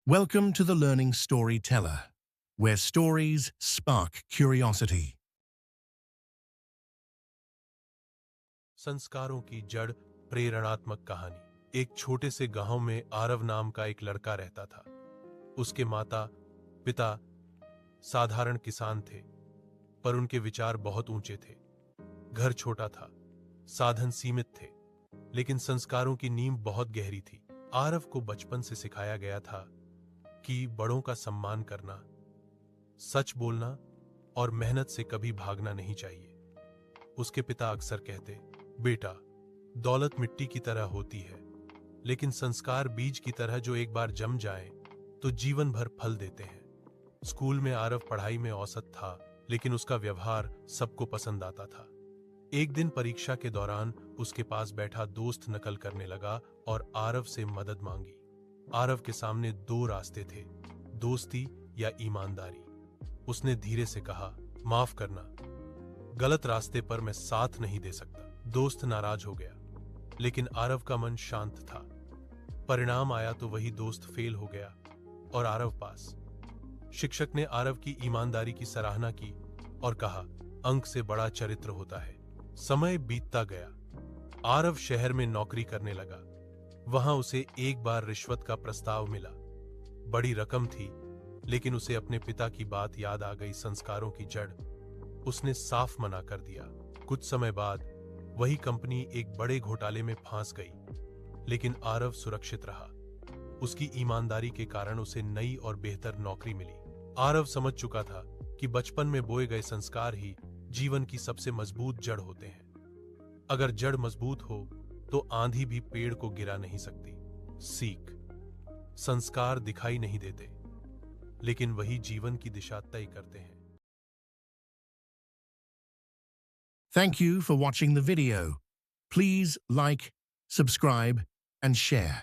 Welcome to the Learning Storyteller, where stories spark curiosity. संस्कारों की जड़ प्रेरणात्मक कहानी। एक छोटे से गांव में आरव नाम का एक लड़का रहता था। उसके माता पिता साधारण किसान थे, पर उनके विचार बहुत ऊंचे थे। घर छोटा था, साधन सीमित थे, लेकिन संस्कारों की नींव बहुत गहरी थी। आरव को बचपन से सिखाया गया था कि बड़ों का सम्मान करना, सच बोलना और मेहनत से कभी भागना नहीं चाहिए। उसके पिता अक्सर कहते, बेटा, दौलत मिट्टी की तरह होती है, लेकिन संस्कार बीज की तरह जो एक बार जम जाए तो जीवन भर फल देते हैं। स्कूल में आरव पढ़ाई में औसत था, लेकिन उसका व्यवहार सबको पसंद आता था। एक दिन परीक्षा के दौरान उसके पास बैठा दोस्त नकल करने लगा और आरव से मदद मांगी। आरव के सामने दो रास्ते थे, दोस्ती या ईमानदारी। उसने धीरे से कहा, माफ करना, गलत रास्ते पर मैं साथ नहीं दे सकता। दोस्त नाराज हो गया, लेकिन आरव का मन शांत था। परिणाम आया तो वही दोस्त फेल हो गया और आरव पास। शिक्षक ने आरव की ईमानदारी की सराहना की और कहा, अंक से बड़ा चरित्र होता है। समय बीतता गया। आरव शहर में नौकरी करने लगा। वहां उसे एक बार रिश्वत का प्रस्ताव मिला। बड़ी रकम थी, लेकिन उसे अपने पिता की बात याद आ गई, संस्कारों की जड़। उसने साफ मना कर दिया। कुछ समय बाद वही कंपनी एक बड़े घोटाले में फंस गई, लेकिन आरव सुरक्षित रहा। उसकी ईमानदारी के कारण उसे नई और बेहतर नौकरी मिली। आरव समझ चुका था कि बचपन में बोए गए संस्कार ही जीवन की सबसे मजबूत जड़ होते हैं। अगर जड़ मजबूत हो तो आंधी भी पेड़ को गिरा नहीं सकती। सीख, संस्कार दिखाई नहीं देते, लेकिन वही जीवन की दिशा तय करते हैं। Thank you for watching the video. Please like, subscribe, and share.